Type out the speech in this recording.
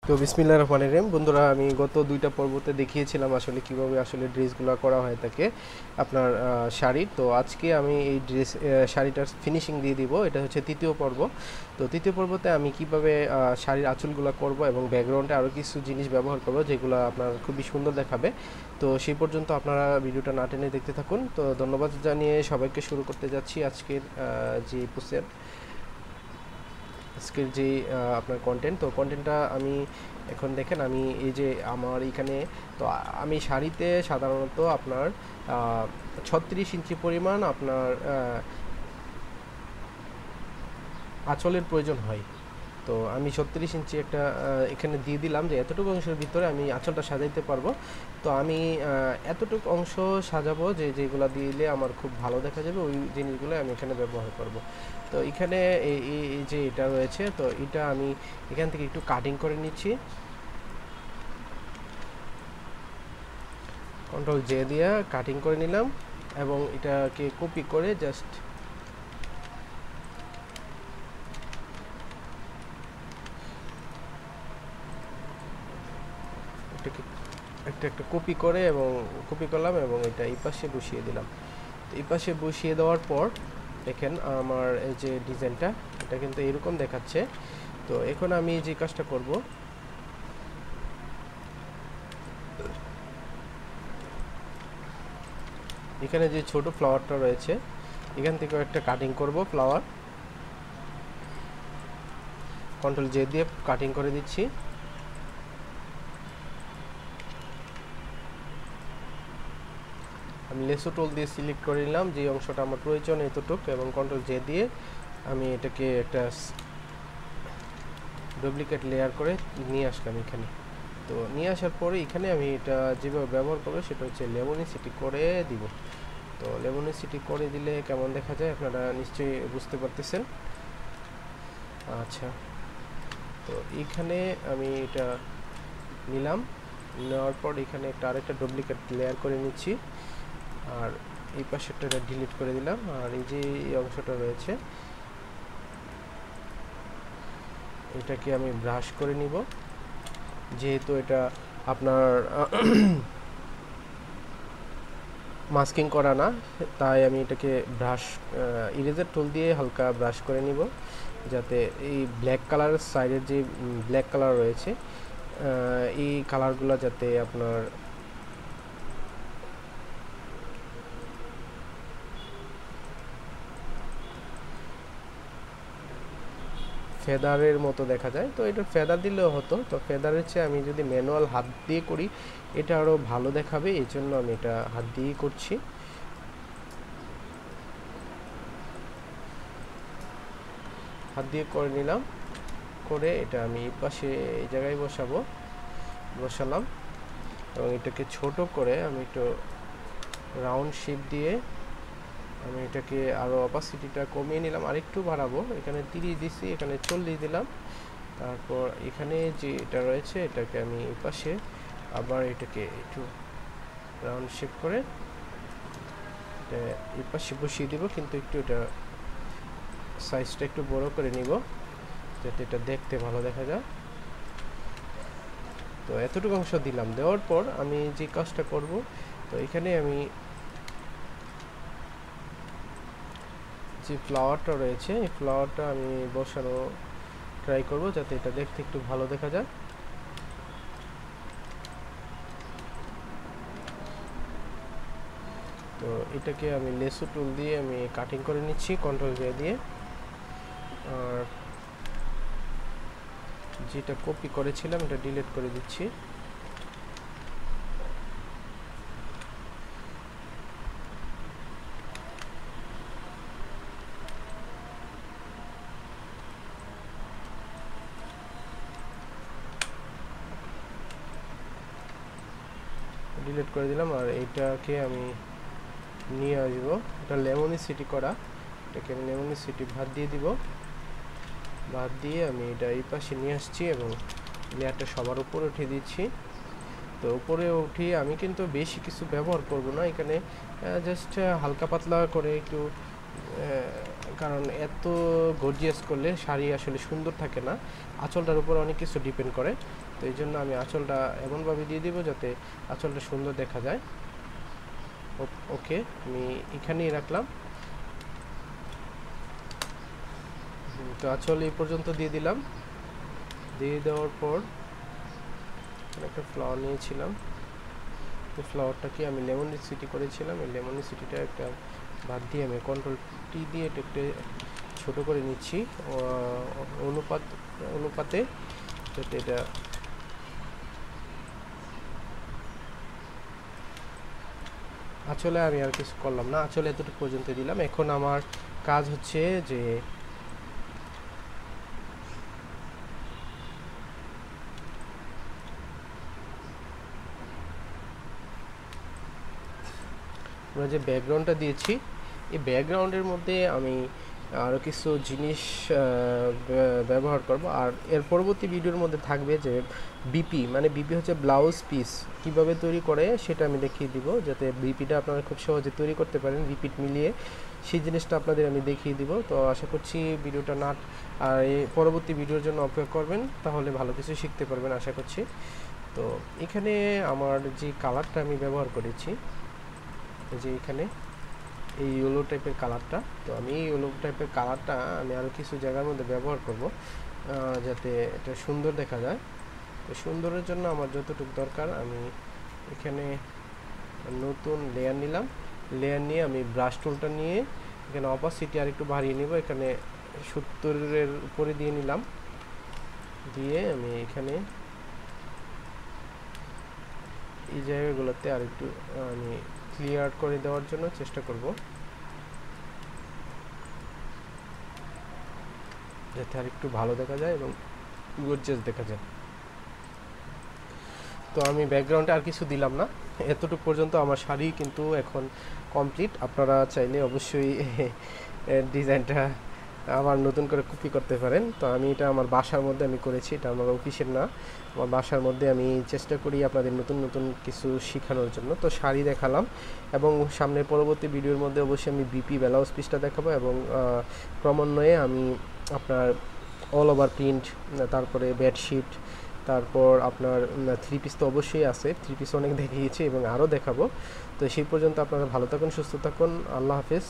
তো বিসমিল্লাহির রহমানির রহিম বন্ধুরা, আমি গত দুইটা পর্বতে দেখিয়েছিলাম আসলে কিভাবে আসলে ড্রেসগুলো করা হয় থাকে আপনার শাড়ির। তো আজকে আমি এই শাড়িটার ফিনিশিং দিয়ে দিব। এটা হচ্ছে তৃতীয় পর্ব। তো তৃতীয় পর্বতে আমি কিভাবে শাড়ির আঁচলগুলো করব এবং ব্যাকগ্রাউন্ডে আরও কিছু জিনিস ব্যবহার করব যেগুলো আপনার খুবই সুন্দর দেখাবে। তো সেই পর্যন্ত আপনারা ভিডিওটা না টেনে দেখতে থাকুন। তো ধন্যবাদ জানিয়ে সবাইকে শুরু করতে যাচ্ছি আজকের যে আজকের যে আপনার কন্টেন্ট। তো কন্টেন্টটা আমি এখন দেখেন, আমি এই যে আমার এখানে, তো আমি শাড়িতে সাধারণত আপনার 36 ইঞ্চি পরিমাণ আপনার আঁচলের প্রয়োজন হয়। তো আমি 36 ইঞ্চি একটা এখানে দিয়ে দিলাম যে এতটুকু অংশের ভিতরে আমি আঁচলটা সাজাইতে পারবো। তো আমি এতটুকু অংশ সাজাবো যেগুলো দিলে আমার খুব ভালো দেখা যাবে, ওই জিনিসগুলো আমি এখানে ব্যবহার করব। তো এখানে এই যে এটা রয়েছে, তো এটা আমি এখান থেকে একটু কাটিং করে নিচ্ছি, কন্ট্রোল জে দিয়ে কাটিং করে নিলাম এবং এটাকে কপি করে জাস্ট এটাকে একটা কপি করে এবং কপি করলাম এবং এটা এই পাশে বসিয়ে দিলাম। তো এই পাশে বসিয়ে দেওয়ার পর দেখেন আমার এই যে ডিজাইনটা, এটা কিন্তু এরকম দেখাচ্ছে। তো এখন আমি যে কাজটা করব, এখানে যে ছোট ফ্লাওয়ারটা রয়েছে এখান থেকে একটা কাটিং করব ফ্লাওয়ার, কন্ট্রোল জে দিয়ে কাটিং করে দিচ্ছি। আমি লেসো টুল দিয়ে সিলেক্ট করে নিলাম যে অংশটা আমার প্রয়োজন এতটুকু এবং কন্ট্রোল জে দিয়ে আমি এটাকে একটা ডুপ্লিকেট লেয়ার করে নিয়ে আসলাম এখানে। তো নিয়ে আসার পরে এখানে আমি এটা যেভাবে ব্যবহার করবো সেটা হচ্ছে লেমনিসিটি করে দিব। তো লেমনিসিটি করে দিলে কেমন দেখা যায় আপনারা নিশ্চয়ই বুঝতে পারতেছেন। আচ্ছা, তো এইখানে আমি এটা নিলাম, নেওয়ার পর এখানে একটা আরেকটা ডুপ্লিকেট লেয়ার করে নিচ্ছি আর এই পাশেরটা ডিলিট করে দিলাম। আর এই যে এই অংশটা রয়েছে এটাকে আমি ব্রাশ করে নিব, যেহেতু এটা আপনার মাস্কিং করা না, তাই আমি এটাকে ব্রাশ ইরেজার টুল দিয়ে হালকা ব্রাশ করে নিব, যাতে এই ব্ল্যাক কালার সাইডের যে ব্ল্যাক কালার রয়েছে এই কালারগুলো যাতে আপনার ফেদারের মতো দেখা যায়। তো এটা ফেদার দিলেও হতো, তো ফেদারের চেয়ে আমি যদি ম্যানুয়াল হাত দিয়ে করি এটা আরও ভালো দেখাবে, এই জন্য আমি এটা হাত দিয়েই করছি। হাত দিয়ে করে নিলাম, করে এটা আমি এই পাশে এই জায়গায় বসালাম এবং এটাকে ছোট করে আমি একটু রাউন্ড শেপ দিয়ে আমি এটাকে আরও অপাসিটিটা কমিয়ে নিলাম, আরেকটু বাড়াবো। এখানে 30 দিছি, এখানে 40 দিলাম। তারপর এখানে যে এটা রয়েছে এটাকে আমি এই পাশে আবার এটাকে একটু রাউন্ড শেপ করে এটা এই পাশে বসিয়ে দেবো, কিন্তু একটু এটা সাইজটা একটু বড় করে নিব যাতে এটা দেখতে ভালো দেখা যায়। তো এতটুকু অংশ দিলাম, দেওয়ার পর আমি যে কাজটা করব, তো এখানে আমি যে ফ্লাওয়ারটা রয়েছে এই ফ্লাওয়ারটা আমি বসানো ট্রাই করব যাতে এটা দেখতে একটু ভালো দেখা যায়। তো এটাকে আমি লেসো টুল দিয়ে আমি কাটিং করে নিচ্ছি কন্ট্রোল জে দিয়ে, আর যেটা কপি করেছিলাম এটা ডিলিট করে দিচ্ছি। ডিলিট করে দিলাম আর এইটাকে আমি নিয়ে আসবো, এটা লেমনিসিটি করা, এটাকে আমি লেমনিসিটি ভাত দিয়ে দিব। ভাত দিয়ে আমি এটা এই পাশে নিয়ে আসছি এবং লেয়ারটা সবার উপরে উঠিয়ে দিচ্ছি। তো উপরে উঠিয়ে আমি কিন্তু বেশি কিছু ব্যবহার করব না এখানে, জাস্ট হালকা পাতলা করে একটু, কারণ এত গর্জিয়াস করলে শাড়ি আসলে সুন্দর থাকে না, আঁচলটার উপর অনেক কিছু ডিপেন্ড করে। তো এই জন্য আমি আঁচলটা এমনভাবে দিয়ে দিব যাতে আঁচলটা সুন্দর দেখা যায়। ওকে, আমি এখানেই রাখলাম। তো আঁচল এই পর্যন্ত দিয়ে দিলাম। দিয়ে দেওয়ার পর একটা ফ্লাওয়ার নিয়েছিলাম, এই ফ্লাওয়ারটাকে আমি লেমনিসিটি করেছিলাম। এই লেমনিসিটিটা একটা বাদ দিয়ে আমি কন্ট্রোল টি দিয়ে এটা একটু ছোটো করে নিচ্ছি অনুপাতে, যাতে এটা আঁচলে আমি আর কিছু করলাম না, আঁচলে এতটুকু পর্যন্ত দিলাম। এখন আমার কাজ হচ্ছে যে আমরা যে ব্যাকগ্রাউন্ডটা দিয়েছি, এই ব্যাকগ্রাউন্ডের মধ্যে আমি আরও কিছু জিনিস ব্যবহার করব। আর এর পরবর্তী ভিডিওর মধ্যে থাকবে যে বিপি, মানে বিপি হচ্ছে ব্লাউজ পিস কিভাবে তৈরি করে সেটা আমি দেখিয়ে দিব, যাতে বিপিটা আপনারা খুব সহজে তৈরি করতে পারেন রিপিট মিলিয়ে, সেই জিনিসটা আপনাদের আমি দেখিয়ে দিব। তো আশা করছি ভিডিওটা আর এই পরবর্তী ভিডিওর জন্য অপেক্ষা করবেন, তাহলে ভালো কিছু শিখতে পারবেন আশা করছি। তো এখানে আমার যে কালারটা আমি ব্যবহার করেছি, যে এখানে এই ইয়েলো টাইপের কালারটা, তো আমি এই ইয়েলো টাইপের কালারটা আমি আরও কিছু জায়গার মধ্যে ব্যবহার করব, যাতে এটা সুন্দর দেখা যায়। তো সুন্দরের জন্য আমার যতটুকু দরকার, আমি এখানে নতুন লেয়ার নিলাম। লেয়ার নিয়ে আমি ব্রাশ টুলটা নিয়ে এখানে অপাসিটি আর একটু বাড়িয়ে নিব, এখানে 70-এর উপরে দিয়ে নিলাম। দিয়ে আমি এখানে এই জায়গাগুলোতে আর একটু আমি ক্লিয়ার করে দেওয়ার জন্য চেষ্টা করব, যাতে আর একটু ভালো দেখা যায় এবং গর্জিয়াস দেখা যায়। তো আমি ব্যাকগ্রাউন্ডে আর কিছু দিলাম না, এতটুকু পর্যন্ত আমার শাড়ি কিন্তু এখন কমপ্লিট। আপনারা চাইলে অবশ্যই ডিজাইনটা আবার নতুন করে কপি করতে পারেন। তো আমি এটা আমার বাসার মধ্যে আমি করেছি, এটা আমার অফিসের না, আমার বাসার মধ্যে আমি চেষ্টা করি আপনাদের নতুন নতুন কিছু শেখানোর জন্য। তো শাড়ি দেখালাম, এবং সামনের পরবর্তী ভিডিওর মধ্যে অবশ্যই আমি বিপি ব্লাউজ পিসটা দেখাবো, এবং ক্রমান্বয়ে আমি আপনার অল ওভার প্রিন্ট, তারপরে বেডশিট, তারপর আপনার থ্রি পিস তো অবশ্যই আছে, থ্রি পিস অনেক দেখিয়েছি এবং আরও দেখাবো। তো সেই পর্যন্ত আপনারা ভালো থাকুন, সুস্থ থাকুন, আল্লাহ হাফেজ।